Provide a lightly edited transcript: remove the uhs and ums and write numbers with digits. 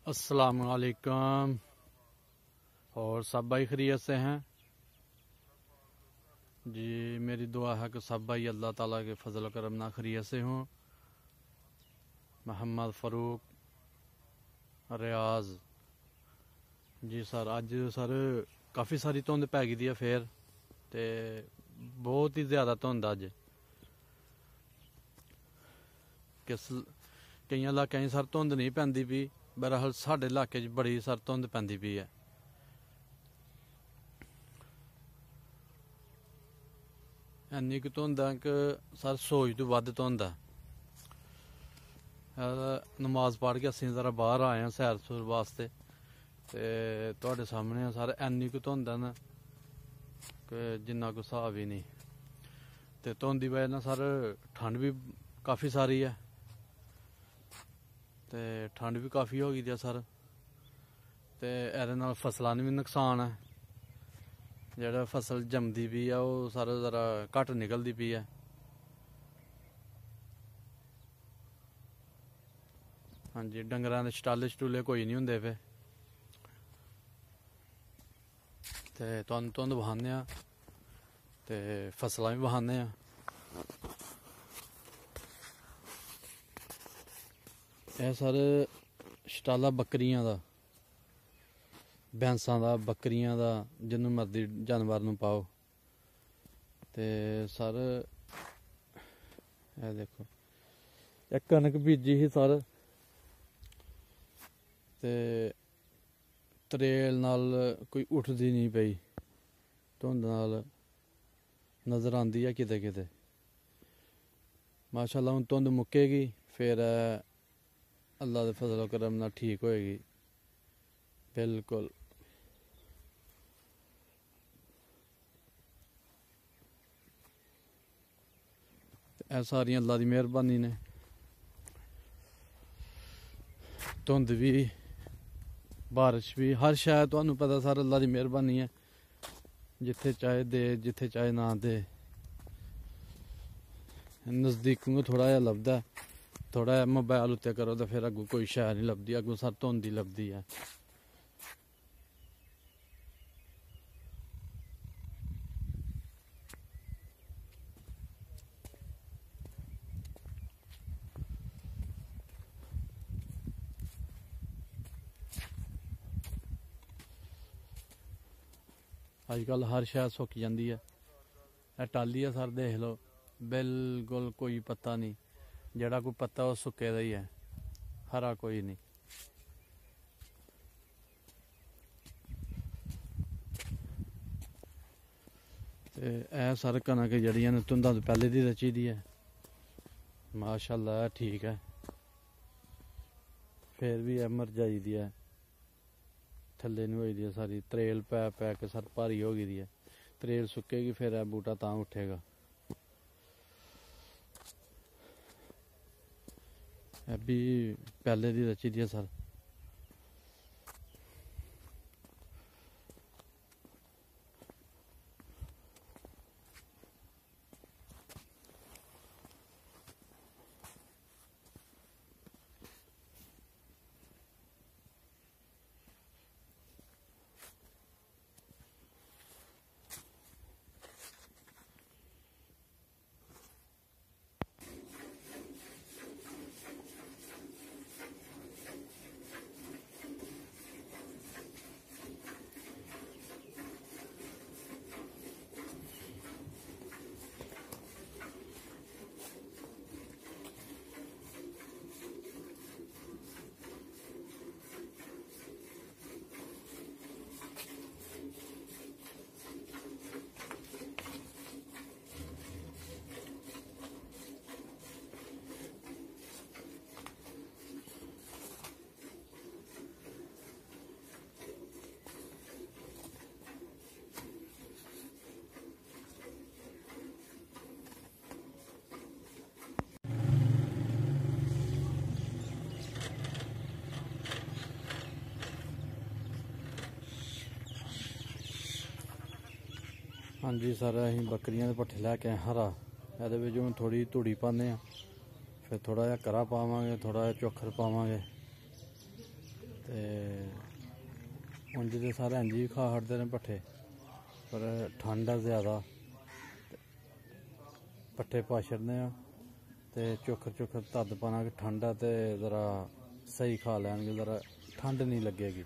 अस्सलामुअलैकुम। और सब भाई खैरियत से हैं जी। मेरी दुआ है कि सब भाई अल्लाह ताला के फजल करम ना खैरियत से हों। मोहम्मद फ़ारूक रियाज जी सर, अज सर काफ़ी सारी धुंध पै गई है फिर, तो बहुत ही ज़्यादा धुंध अज किस कई इलाकों सर धुंध नहीं पैंदी पी, बहरहाल साढ़े इलाके बड़ी सर धुंध पैंदी पी है। इन्नी कि धुंध है कि सर सोच तो वध धुंध है। नमाज पढ़ के असीं जरा बाहर आए हैं सैर सूर वास्ते, ते तुहाडे सामने सर इन्नी कि धुंध है ना कि जिन्ना कोई हिसाब ही नहीं। तो धुंध की वजह ना सर ठंड भी काफ़ी सारी है, तो ठंड भी काफ़ी हो गई है सर। तो एहदे नाल फसलां नूं भी नुकसान है। जिहड़ा फसल जमदी पई है वो सर जरा घट निकलदी पई है। हाँ जी, डंगरां दे छटाले छटूले कोई नहीं हुंदे पे। ते तुहानूं धुंध वहाने आ ते फसलां भी वहाने आ। यह सर छटाला बकरियां दा, भैंसां दा, बकरियां दा, जिन्नू मर्जी जानवर नूं पाओ। ते सर यह देखो, यह कनक बीजी ही सर, ते तरेल नाल कोई उठदी नहीं पई, धुंध नाल नज़र आंदी है किते किते। माशाअल्लाह हुण धुंध मुक्केगी फिर अल्लाह दे फजल करम नाल ठीक होएगी बिल्कुल। यह सारी अल्लाह की मेहरबानी ने। धुंध भी, बारिश भी, हर शय तुहानूं पता सर अल्लाह की मेहरबानी है। जिथे चाहे दे, जिथे चाहे ना दे। नज़दीकों थोड़ा जहा लभदा है, थोड़ा जहा मोबाइल उत्ते करो तो फिर अगों कोई शय नहीं लभदी, अगों सर धुंध ही लभदी है। अजकल हर शय सुक जाती है। यह टाली है सर, देख लो बिल्कुल कोई पत्ता नहीं। जड़ा कोई पत्ता वो सुके दा ही है, हरा कोई नहीं। ए सर कनक जड़ियां ने धुंधा तो पहले दी रची दी है। माशाअल्लाह ठीक है, फिर भी है मरजाई दी है, थल्ले नहीं होई दी है सारी। तरेल पै पै के सर भारी हो गई है। तरेल सुकेगी फिर है बूटा तां उठेगा। भी पहले दी रची दी है सर। हाँ जी सर, अं बकरियां के पट्ठे लैके आए हरा। ये हम थोड़ी धूड़ी पाने, फिर थोड़ा जहा करा पावे, थोड़ा जहा चोखर पावे, ते ਉਂਝ ते सारे इंज ही खा छड़दे ने पट्ठे, पर ठंड है ज़्यादा पट्ठे पा छड़ने ते चोखर तद पाना कि ठंड है ते ज़रा सही खा लैनगे, ज़रा ठंड नहीं लगेगी।